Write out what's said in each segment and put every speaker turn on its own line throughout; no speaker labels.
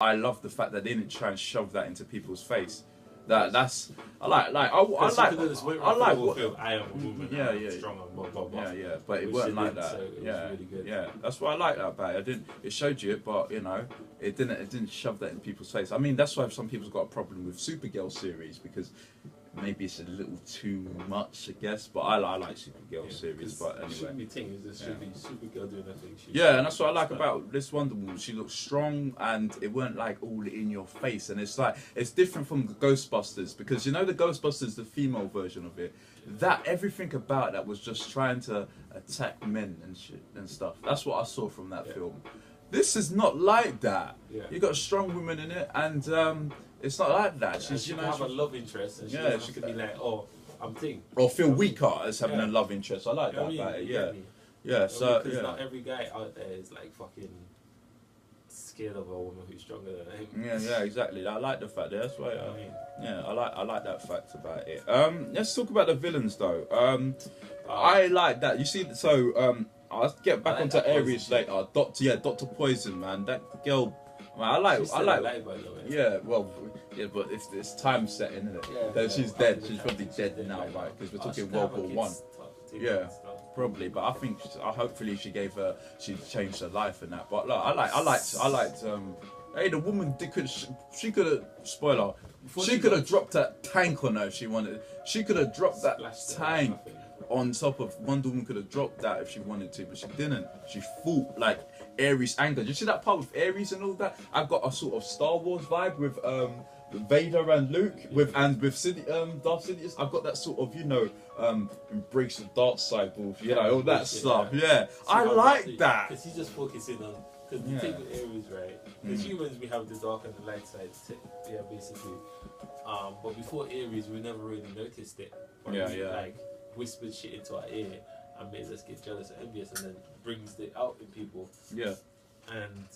I love the fact that they didn't try and shove that into people's face. That's I like I
film, I am a woman.
Yeah,
I'm
yeah,
strong and blah blah blah.
yeah. But it
Which
weren't
it
like
didn't,
that.
so it was
Yeah,
really good.
yeah. That's what I like that about it. It showed you it, but you know, it didn't shove that in people's face. I mean, that's why some people's got a problem with Supergirl series because maybe it's a little too much, I guess. But I like Supergirl series. But anyway,
it shouldn't be thing. It should be Supergirl doing nothing.
Yeah, and that's what I like about this Wonder Woman. She looks strong, and it weren't like all in your face. And it's like it's different from the Ghostbusters because you know the Ghostbusters, the female version of it. That everything about that was just trying to attack men and shit and stuff. That's what I saw from that film. This is not like that.
Yeah.
You got a strong woman in it, and it's not like that. She's
she can have a love interest, and she could be like, oh, I'm thinking.
Or feel weaker as having a love interest. I like that about it. Yeah. Yeah, so
because not every guy out there is like fucking scared of a woman who's stronger than him.
Yeah, exactly. I like the fact. That's why. I like that fact about it. Let's talk about the villains though. I like that. You see, so I'll get back onto Ares later. Doctor Poison, man. That girl. Man, I like.
Alive, by the way.
Yeah, well, yeah, but it's time setting, isn't it? Then she's dead. She's probably dead now, right? Because we're talking World War One. Yeah, probably. But I think hopefully she changed her life and that. But look, I liked. Hey, the woman she could have spoiler. She could have dropped that tank on her if she wanted. She could have dropped that tank on top of Wonder Woman. Could have dropped that if she wanted to, but she didn't. She fought like Ares anger. Did you see that part with Ares and all that? I've got a sort of Star Wars vibe with Vader and Luke with Darth Sidious. I've got that sort of embrace the dark side, all that stuff. Yeah, I like that.
Because he's just focusing on. Because the thing with Ares, right? Because humans, we have the dark and the light side. Yeah, basically. But before Ares, we never really noticed it. Like whispered shit into our ear and made us get jealous and envious, and then brings it out in people. Yeah. And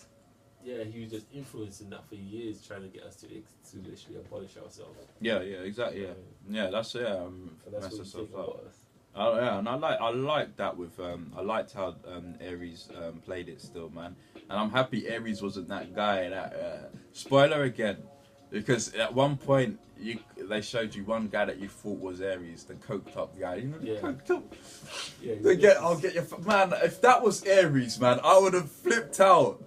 yeah, he was just influencing that for years, trying to get us to literally abolish ourselves.
Yeah, exactly. That's
mess ourselves up.
And I like that with I liked how Ares played it still, man. And I'm happy Ares wasn't that guy that spoiler again, because at one point they showed you one guy that you thought was Ares, the coked up guy. You know, coked up. I'll get your man. If that was Ares, man, I would have flipped out.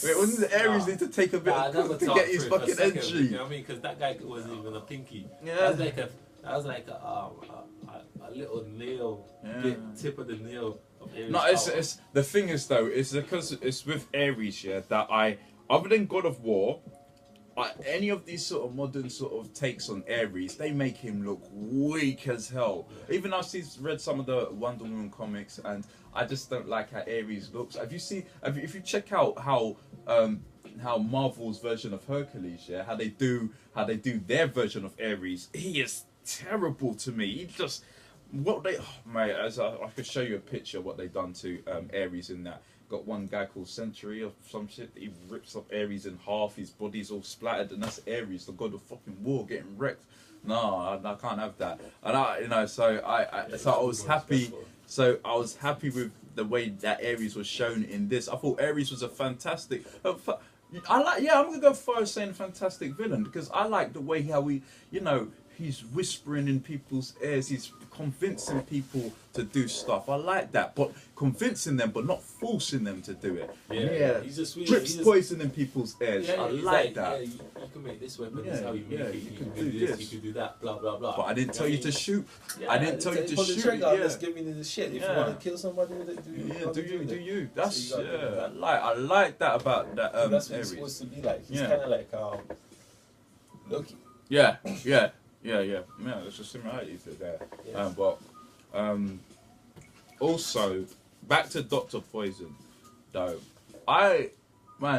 It wasn't Ares need to take a bit of coke to get his fucking entry.
You know what I mean? Because that guy wasn't even a pinky.
Yeah.
That was like a little nail, tip of the nail of Ares.
No, it's the thing is though, it's because it's with Ares, that other than God of War, any of these sort of modern sort of takes on Ares, they make him look weak as hell. Even I've read some of the Wonder Woman comics, and I just don't like how Ares looks. If you check out how Marvel's version of Hercules, how they do their version of Ares, he is terrible to me. He just I could show you a picture of what they done to Ares in that. Got one guy called Century or some shit. He rips up Ares in half. His body's all splattered, and that's Ares, the god of fucking war, getting wrecked. No, I can't have that. And so I was happy. So I was happy with the way that Ares was shown in this. I thought Ares was a fantastic. I'm gonna go far as saying fantastic villain, because I like the way how he's whispering in people's ears. He's convincing people to do stuff. I like that, but convincing them, but not forcing them to do it.
Yeah. He's just
drips poison in people's ears. I like that.
Yeah, you can make this weapon. This is how you make it. You can do this. You can do that. Blah blah blah.
But I didn't tell you to shoot. I didn't tell you to shoot.
Let's give me the shit. If you want to kill somebody,
do you? That's I like that about that.
That's what it's supposed to be like. He's kind of like Loki.
Yeah. There's a similarity to there. But also back to Dr. Poison, though.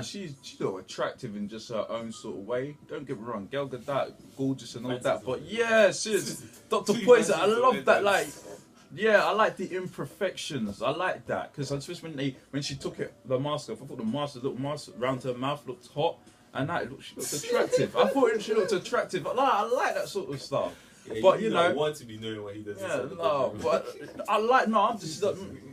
She's still attractive in just her own sort of way. Don't get me wrong, Gal Gadot, gorgeous and all that. But yeah, she is Dr. Poison. I love that. I like the imperfections. I like that because especially when she took the mask off, I thought the little mask around her mouth looked hot. And she looked attractive. I thought she looked attractive. But I like that sort of stuff.
Yeah,
but
I want to be knowing what he does.
But I'm just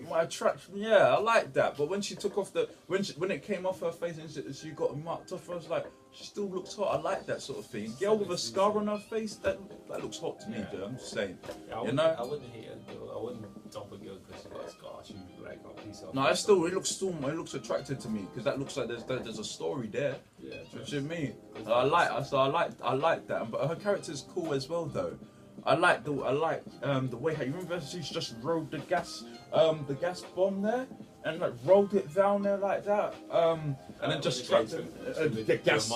my attraction. Yeah, I like that. But when she took off when it came off her face and she got marked off, I was like, she still looks hot. I like that sort of thing. Girl with a scar on her face, that looks hot to me, dude. I'm just saying.
Yeah, I wouldn't hate a girl. I wouldn't dump a girl because she got a scar. She like a piece of.
No, it looks attractive to me because that looks like there's a story there.
Yeah,
Do you know what I mean? I like that. But her character's cool as well, though. I like the way how you remember she's just rolled the gas bomb there and like rolled it down there like that and then just trapped the gas.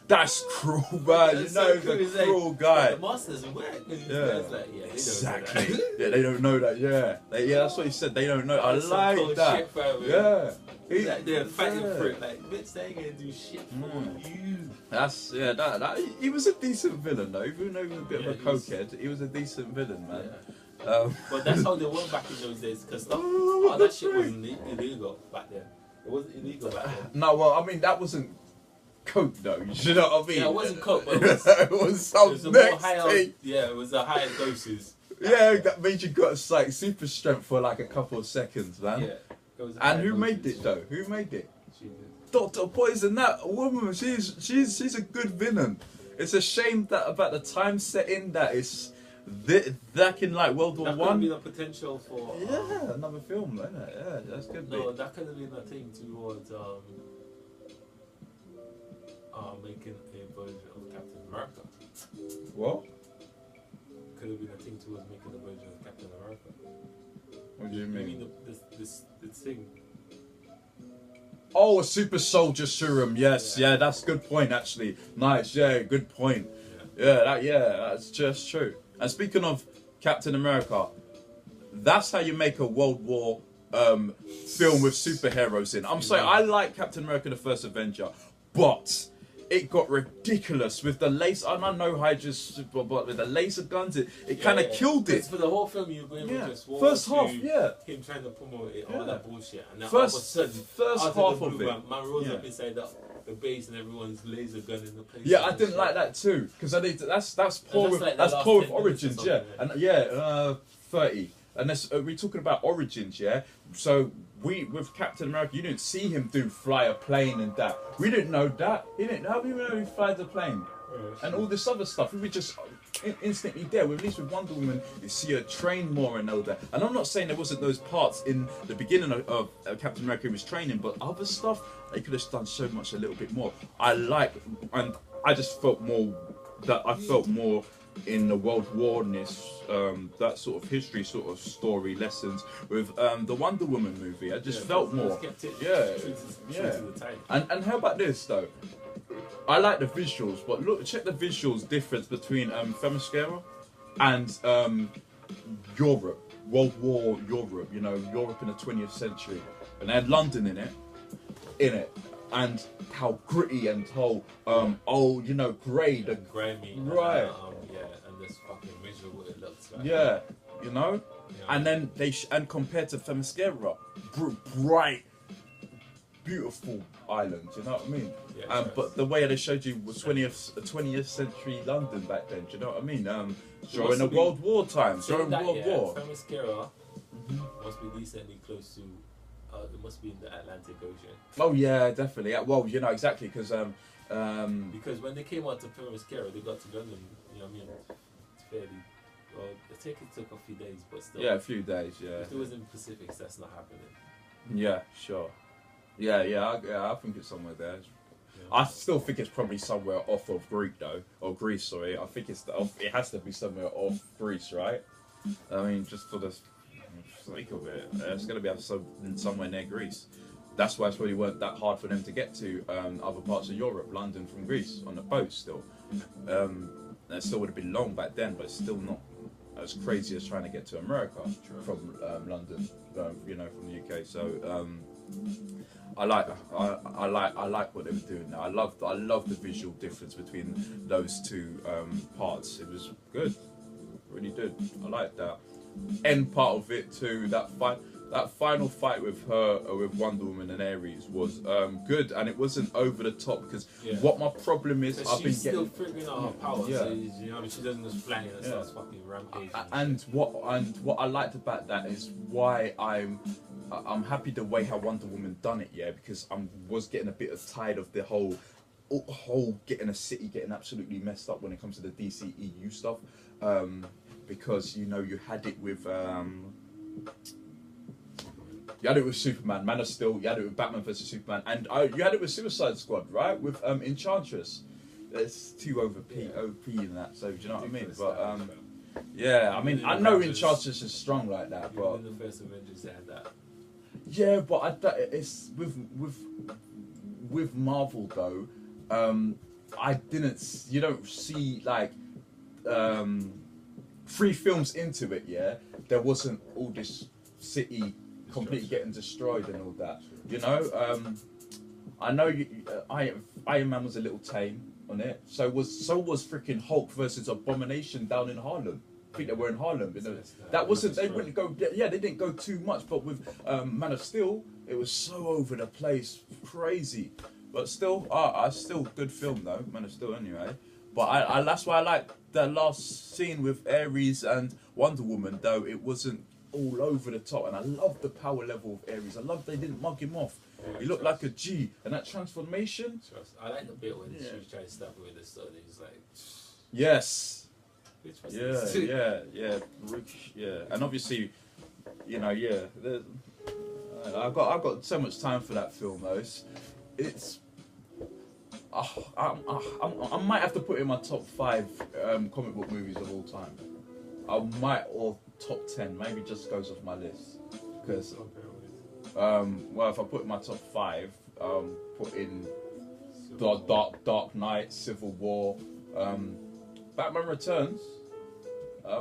That's cruel, man. You know he's a cruel guy.
The mask doesn't work.
Yeah,
like, yeah,
exactly. Yeah, they don't know that. Yeah, that's what he said. They don't know. I like that.
Shit, fam,
yeah.
He's like they're fighting for it. Like, bitch, they ain't gonna do shit for you.
That's that. He was a decent villain though. Even though he was a bit of a cokehead, he was a decent villain, man.
Yeah. But that's how they were back in those days. Because that shit wasn't illegal back then. It wasn't illegal back then.
No, well, I mean that wasn't coke though. You know what I mean?
Yeah, it wasn't coke, but
it was some next thing.
Yeah, it was a higher doses.
Yeah, that made you got like super strength for like a couple of seconds, man.
Yeah.
And who made it though? Who made it?
She did.
Dr. Poison, that woman, she's a good villain. It's a shame that about the time setting that it's back in like World War One.
That could have been a potential for
another film, isn't it? Yeah, that's good.
No, that could have been a thing towards making a version of Captain America.
What?
Could have been a thing towards making a version of Captain America.
What do you mean?
I mean this thing.
Oh, a super soldier serum. Yes, yeah, that's a good point actually. Nice, yeah, good point. Yeah, that's just true. And speaking of Captain America, that's how you make a World War film with superheroes in. I'm sorry, I like Captain America: The First Avenger, but it got ridiculous with the laser. I don't know how but with the laser guns, it kind of killed it.
For the whole film, you were able to just
first half,
him trying to promote it, all that bullshit, and then
first half of it,
man rose up inside the base and everyone's laser gun in the place.
Yeah, I didn't like that too because that's poor with Origins, yeah, and 30, and we're talking about Origins, yeah. So with Captain America, you didn't see him fly a plane and that. We didn't know that. He didn't. How do you know he flies a plane? And all this other stuff. We were just instantly there. At least with Wonder Woman, you see her train more and all that. And I'm not saying there wasn't those parts in the beginning of Captain America who was training, but other stuff they could have done so much a little bit more. And I just felt more in the World War-ness, that sort of history sort of story lessons with the Wonder Woman movie. I just felt more. And how about this though? I like the visuals, but check the visuals difference between Themyscira and Europe, World War Europe. You know, Europe in the 20th century, and they had London in it. And how gritty and how grey
the grimy,
right?
And this fucking visual it looks like.
Yeah, you know. Yeah. And then and compared to Themyscira, bright, beautiful island. You know what I mean? Yeah, but the way they showed you was 20th century London back then. Do you know what I mean? During the World War times, during World War.
Themyscira must be decently close to. It must be in the Atlantic Ocean.
Oh yeah, definitely. Yeah, well, you know exactly because
when they came out to Themyscira, they got to London. You know what I mean? It's fairly. Well, I think it took a few days, but still.
Yeah, a few days. Yeah.
If it was in the Pacific, that's not happening.
Yeah, sure. Yeah. I think it's somewhere there. Yeah. I still think it's probably somewhere off of Greece. Sorry, I think it has to be somewhere off Greece, right? I mean, just for the sake of it, it's going to be somewhere near Greece. That's why it's really weren't that hard for them to get to other parts of Europe, London from Greece, on the boat still. It still would have been long back then, but it's still not as crazy as trying to get to America from London, from the UK. So I like what they were doing now. I love the visual difference between those two parts. It was good, really good. I like that. End part of it too. That that final fight with her, with Wonder Woman and Ares was good, and it wasn't over the top. Because what my problem is, I've been
still figuring out her power. So, you know, she doesn't just flying and starts fucking rampaging.
And what I liked about that is why I'm happy the way how Wonder Woman done it. Yeah, because I was getting a bit tired of the whole getting a city getting absolutely messed up when it comes to the DCEU stuff. Because you know you had it with Superman, Man of Steel. You had it with Batman vs Superman, and you had it with Suicide Squad, right? With Enchantress. It's too OP in that. So do you know what I mean? But yeah, I mean I know Enchantress is strong like that, but
in the first Avengers they had that.
Yeah, but it's with Marvel though. You don't see like 3 films into it, yeah, there wasn't all this city completely getting destroyed and all that. You know, I know Iron Man was a little tame on it. So was freaking Hulk versus Abomination down in Harlem. I think they were in Harlem. You know, that wasn't. They wouldn't go. Yeah, they didn't go too much. But with Man of Steel, it was so over the place, crazy. But still, I still good film though, Man of Steel anyway. But I that's why I like the last scene with Ares and Wonder Woman, though it wasn't all over the top. And I love the power level of Ares. I love they didn't mug him off. Yeah, he looked like a G, and that transformation.
I like the bit when she was trying to stab him with the sword. He's like,
yes, yeah, and obviously, you know, I've got so much time for that film though. It's I might have to put it in my top 5 comic book movies of all time. I might, or top 10, maybe just goes off my list. Because, well, if I put in my top 5, put in Dark Knight, Civil War, Batman Returns. I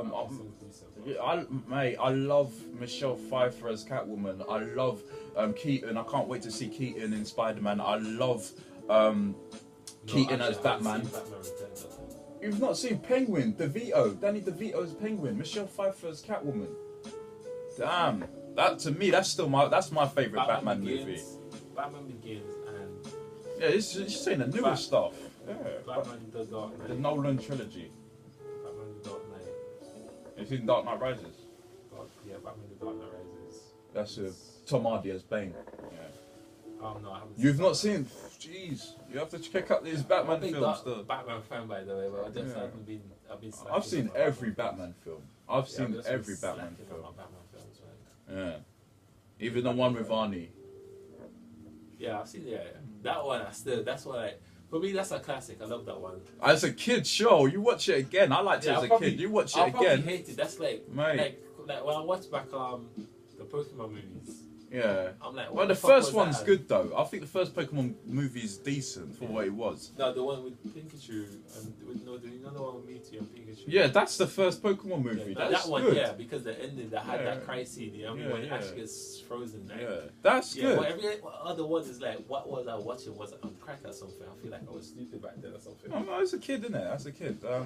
love Michelle Pfeiffer as Catwoman. I love Keaton. I can't wait to see Keaton in Spider-Man. I love Keaton as Batman. You've not seen Penguin, Danny DeVito as Penguin, Michelle Pfeiffer as Catwoman. Damn, that to me, that's my favourite Batman movie.
Batman Begins and
it's saying the newer stuff. Yeah,
Batman the Dark Knight.
The Nolan trilogy.
Batman the Dark Knight.
You've seen Dark Knight Rises?
Batman the Dark Knight Rises.
That's Tom Hardy as Bane. Yeah.
Oh no, I haven't.
You've not seen? Jeez, you have to check out these Batman films. Though.
Batman fan, by the way, but I just haven't been.
I've seen every Batman film. I've seen every Batman film.
Films,
yeah, even the one with Arnie.
Yeah, I've seen that one. That's why. For me, that's a classic. I love that one.
As a kid, sure, you watch it again. I liked it as a kid. You watch it again.
I hate it. That's like when I watch back the Pokemon movies.
Yeah.
I'm like,
well, the first one's good though. I think the first Pokemon movie is decent for what it was.
No, the one with Pikachu and the one with Mewtwo and Pikachu.
Yeah, that's the first Pokemon movie.
Yeah,
that's
that one,
good.
Yeah, because the ending that had that cry scene. You know, when it actually gets frozen. Right?
Yeah, that's good.
Well, every other one is like, what was I watching? Was it on crack or something? I feel like I was stupid back then or something.
Oh, no, as a kid, innit? As a kid,
nah,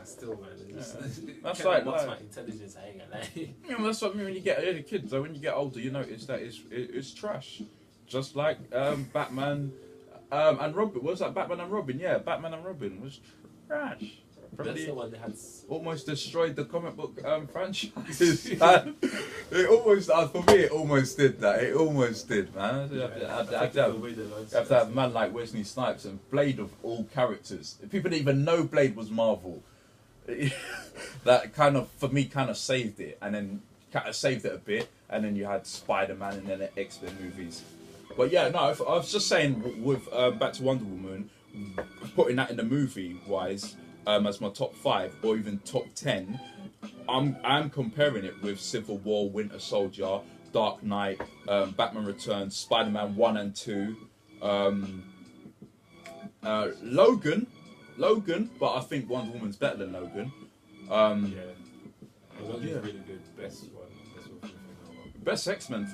still, man.
That's like
my intelligence hanging.
Yeah, well, that's what I mean when you get a kid. Though when you get older, you notice that it's trash. Just like Batman and Robin. What was that? Batman and Robin. Yeah, Batman and Robin was trash.
That's the one that had
almost destroyed the comic book franchise. It almost, for me, it almost did that. It almost did, man. You have to have a man like Wesley Snipes and Blade of all characters. People didn't even know Blade was Marvel. That kind of, for me, kind of saved it, and then kind of saved it a bit. And then you had Spider-Man and then the X-Men movies. But yeah, no, I was just saying with back to Wonder Woman, putting that in the movie wise. As my top 5 or even top 10, I'm comparing it with Civil War, Winter Soldier, Dark Knight, Batman Returns, Spider-Man 1 and 2, Logan, but I think Wonder Woman's better than Logan.
Logan's really good.
Best X-Men.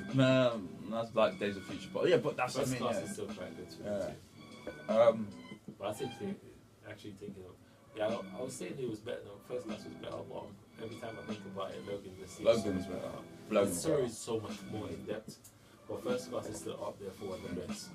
That's like Days of Future, but but that's
First Class is still quite good too. But I think actually thinking of Yeah, I was saying it was better than First Class was better, but every time I think about it, Logan just
Logan is better.
The story is so much more in depth, but First Class is still up there for one of the best.